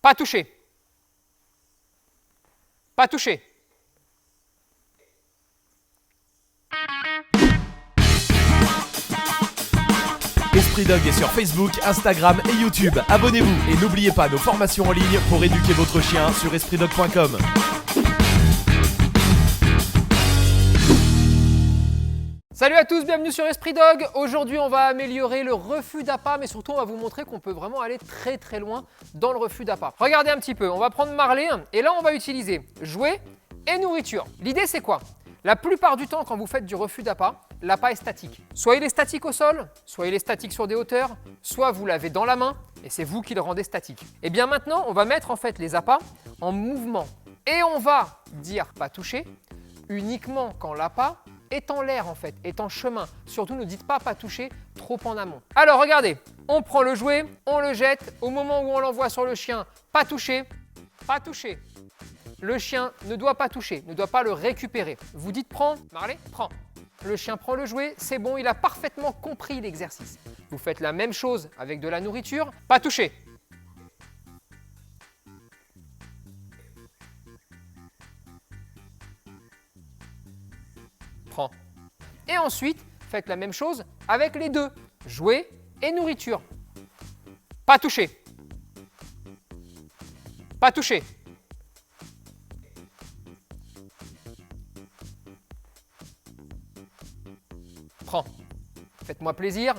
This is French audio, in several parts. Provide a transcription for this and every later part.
Pas touché. Pas touché. Esprit Dog est sur Facebook, Instagram et YouTube. Abonnez-vous et n'oubliez pas nos formations en ligne pour éduquer votre chien sur espritdog.com. Salut à tous, bienvenue sur Esprit Dog. Aujourd'hui, on va améliorer le refus d'appât, mais surtout, on va vous montrer qu'on peut vraiment aller très très loin dans le refus d'appât. Regardez un petit peu, on va prendre Marley et là, on va utiliser jouet et nourriture. L'idée, c'est quoi? La plupart du temps, quand vous faites du refus d'appât, l'appât est statique. Soit il est statique au sol, soit il est statique sur des hauteurs, soit vous l'avez dans la main et c'est vous qui le rendez statique. Et bien maintenant, on va mettre en fait les appâts en mouvement et on va dire pas toucher uniquement quand l'appât est en l'air en fait, est en chemin. Surtout ne dites pas toucher trop en amont. Alors regardez, on prend le jouet, on le jette, au moment où on l'envoie sur le chien, pas toucher, pas toucher. Le chien ne doit pas toucher, ne doit pas le récupérer. Vous dites prends, Marley, prends. Le chien prend le jouet, c'est bon, il a parfaitement compris l'exercice. Vous faites la même chose avec de la nourriture, pas toucher. Prends. Et ensuite, faites la même chose avec les deux, jouet et nourriture. Pas toucher. Pas toucher. Prends. Faites-moi plaisir.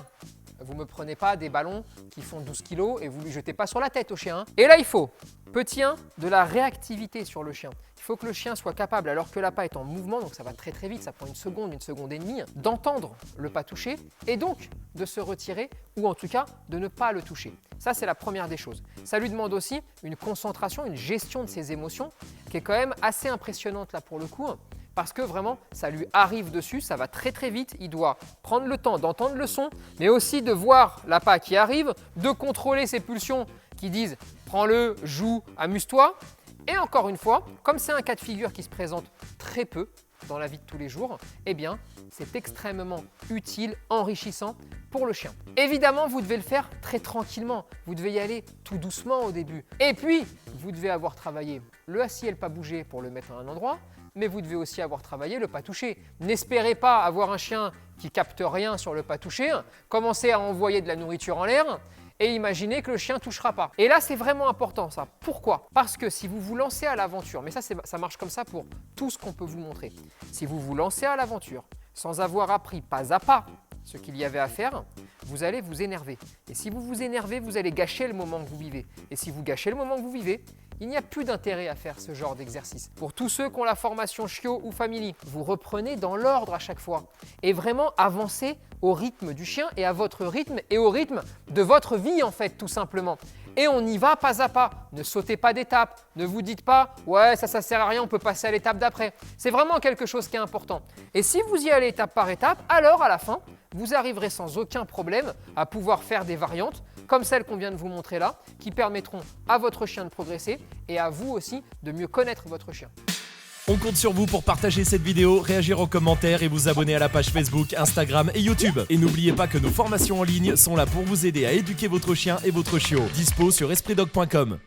Vous ne me prenez pas des ballons qui font 12 kg et vous ne lui jetez pas sur la tête au chien. Et là, il faut, petit 1, de la réactivité sur le chien. Il faut que le chien soit capable, alors que l'appât est en mouvement, donc ça va très très vite, ça prend une seconde et demie, d'entendre le pas toucher et donc de se retirer ou en tout cas de ne pas le toucher. Ça, c'est la première des choses. Ça lui demande aussi une concentration, une gestion de ses émotions qui est quand même assez impressionnante là pour le coup. Parce que vraiment, ça lui arrive dessus, ça va très très vite, il doit prendre le temps d'entendre le son, mais aussi de voir l'appât qui arrive, de contrôler ses pulsions qui disent « prends-le, joue, amuse-toi ». Et encore une fois, comme c'est un cas de figure qui se présente très peu dans la vie de tous les jours, eh bien, c'est extrêmement utile, enrichissant pour le chien. Évidemment, vous devez le faire très tranquillement, vous devez y aller tout doucement au début. Et puis, vous devez avoir travaillé le assis et le pas bouger pour le mettre à un endroit, mais vous devez aussi avoir travaillé le pas toucher. N'espérez pas avoir un chien qui capte rien sur le pas toucher, commencez à envoyer de la nourriture en l'air et imaginez que le chien ne touchera pas. Et là, c'est vraiment important ça. Pourquoi? Parce que si vous vous lancez à l'aventure, mais ça marche comme ça pour tout ce qu'on peut vous montrer. Si vous vous lancez à l'aventure sans avoir appris pas à pas ce qu'il y avait à faire, vous allez vous énerver. Et si vous vous énervez, vous allez gâcher le moment que vous vivez. Et si vous gâchez le moment que vous vivez, il n'y a plus d'intérêt à faire ce genre d'exercice. Pour tous ceux qui ont la formation Chiot ou Family, vous reprenez dans l'ordre à chaque fois et vraiment avancez au rythme du chien et à votre rythme et au rythme de votre vie en fait tout simplement. Et on y va pas à pas. Ne sautez pas d'étape. Ne vous dites pas « ouais, ça sert à rien, on peut passer à l'étape d'après ». C'est vraiment quelque chose qui est important. Et si vous y allez étape par étape, alors à la fin, vous arriverez sans aucun problème à pouvoir faire des variantes comme celles qu'on vient de vous montrer là, qui permettront à votre chien de progresser et à vous aussi de mieux connaître votre chien. On compte sur vous pour partager cette vidéo, réagir en commentaire et vous abonner à la page Facebook, Instagram et YouTube. Et n'oubliez pas que nos formations en ligne sont là pour vous aider à éduquer votre chien et votre chiot. Dispo sur espritdog.com.